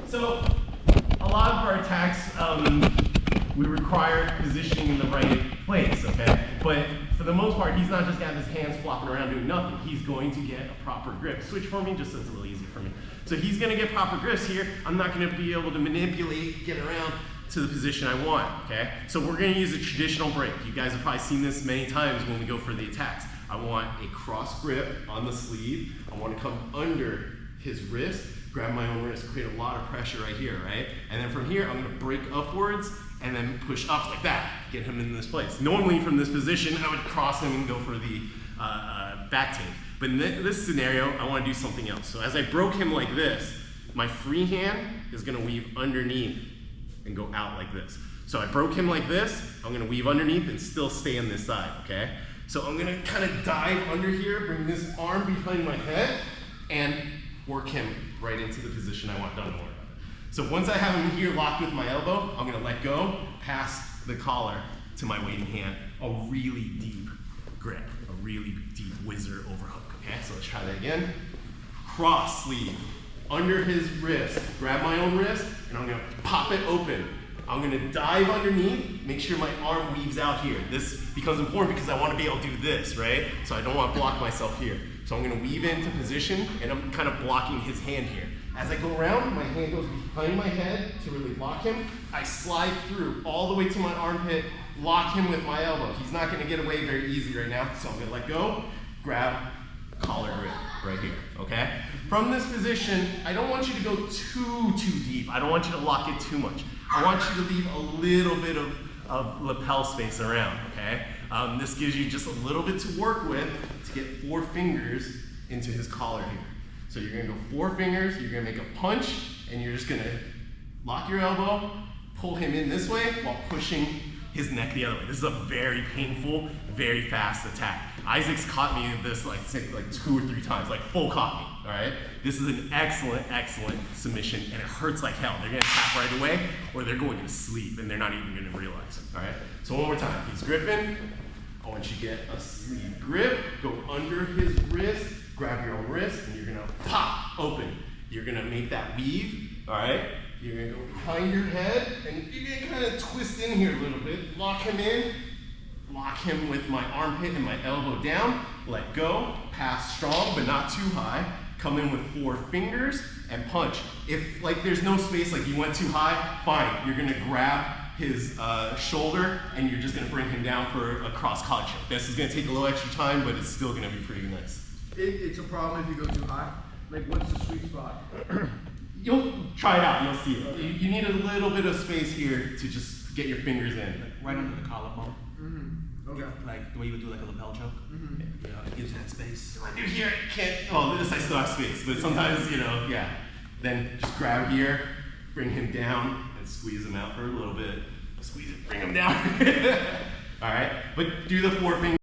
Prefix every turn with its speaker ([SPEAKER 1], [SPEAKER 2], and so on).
[SPEAKER 1] So a lot of our attacks, we require positioning in the right place, okay? But for the most part, he's not just got his hands flopping around doing nothing. He's going to get a proper grip. Switch for me, just so it's really easy for me. So he's gonna get proper grips here. I'm not gonna be able to manipulate, get around to the position I want, okay? So we're gonna use a traditional break. You guys have probably seen this many times when we go for the attacks. I want a cross grip on the sleeve. I want to come under his wrist, grab my own wrist, create a lot of pressure right here, right? And then from here, I'm gonna break upwards and then push up like that, get him in this place. Normally from this position, I would cross him and go for the back take. But in this scenario, I wanna do something else. So as I broke him like this, my free hand is gonna weave underneath and go out like this. So I broke him like this, I'm gonna weave underneath and still stay on this side, okay? So I'm gonna kind of dive under here, bring this arm behind my head, and work him right into the position I want. Don't worry about it. So once I have him here locked with my elbow, I'm gonna let go, pass the collar to my waiting hand, a really deep grip, a really deep whizzer overhook, okay? So let's try that again. Cross sleeve, under his wrist, grab my own wrist, and I'm gonna pop it open. I'm gonna dive underneath, make sure my arm weaves out here. This becomes important because I wanna be able to do this, right? So I don't wanna block myself here. So I'm gonna weave into position and I'm kind of blocking his hand here. As I go around, my hand goes behind my head to really lock him. I slide through all the way to my armpit, lock him with my elbow. He's not gonna get away very easy right now, so I'm gonna let go, grab, collar grip right here, okay? From this position, I don't want you to go too deep. I don't want you to lock it too much. I want you to leave a little bit of lapel space around, okay? This gives you just a little bit to work with to get 4 fingers into his collar here. So you're gonna go 4 fingers, you're gonna make a punch, and you're just gonna lock your elbow, pull him in this way while pushing his neck the other way. This is a very painful, very fast attack. Isaac's caught me in this like 2 or 3 times, like full caught me, all right? This is an excellent submission, and it hurts like hell. They're gonna tap right away, or they're going to sleep, and they're not even gonna realize, all right? So one more time, he's gripping. I want you to get a sleeve grip, go under his wrist, grab your own wrist, and you're gonna pop open. You're gonna make that weave, all right? You're gonna go behind your head, and you're gonna kind of twist in here a little bit, lock him in, lock him with my armpit and my elbow down, let go, pass strong but not too high, come in with 4 fingers and punch. If like there's no space, like you went too high, fine, you're gonna grab his shoulder and you're just gonna bring him down for a cross collar choke. This is gonna take a little extra time, but it's still gonna be pretty nice.
[SPEAKER 2] It's a problem if you go too high. Like what's the sweet spot?
[SPEAKER 1] You'll try it out, you'll see it. You need a little bit of space here to just get your fingers in.
[SPEAKER 3] Like right under the collarbone.
[SPEAKER 2] Okay.
[SPEAKER 3] Like the way you would do like a lapel choke. You know, it gives that space.
[SPEAKER 1] I do here, I can't, oh, this I still have space, but sometimes, you know, yeah. Then just grab here, bring him down, and squeeze him out for a little bit. Squeeze it, bring him down. All right, but do the 4 fingers.